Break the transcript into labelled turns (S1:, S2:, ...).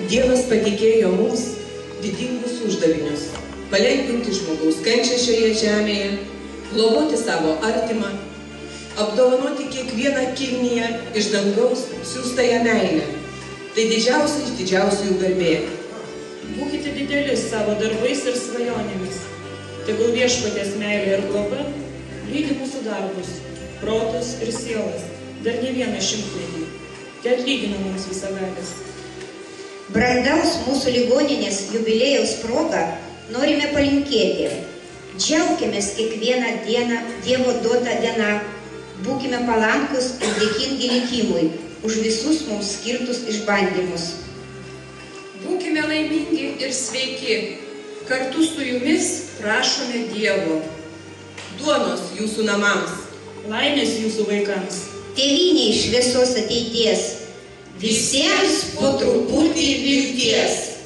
S1: Dievas patikėjo mums didingus uždavinius – palengvinti žmogaus kančią šioje žemėje, globoti savo artimą, apdovanoti kiekvieną kilniją iš dangaus siųstąją meilę. Tai didžiausia iš didžiausių garbė.
S2: Būkite dideli savo darbais ir svajonėmis. Tegul viešpaties meilė ir globa lydi mūsų darbus, protus ir sielas, dar ne vieną šimtmetį. Tai atlygina mums visagalis.
S3: Brandaus mūsų ligoninės jubiliejaus proga norime palinkėti. Džiaukimės kiekvieną dieną Dievo duotą dieną. Būkime palankus ir dėkingi likimui už visus mums skirtus išbandymus.
S4: Būkime laimingi ir sveiki. Kartu su jumis prašome Dievo.
S1: Duonos jūsų namams.
S2: Laimės jūsų vaikams.
S3: Tėvynei šviesos ateities.
S1: Visiems po truputį vilties.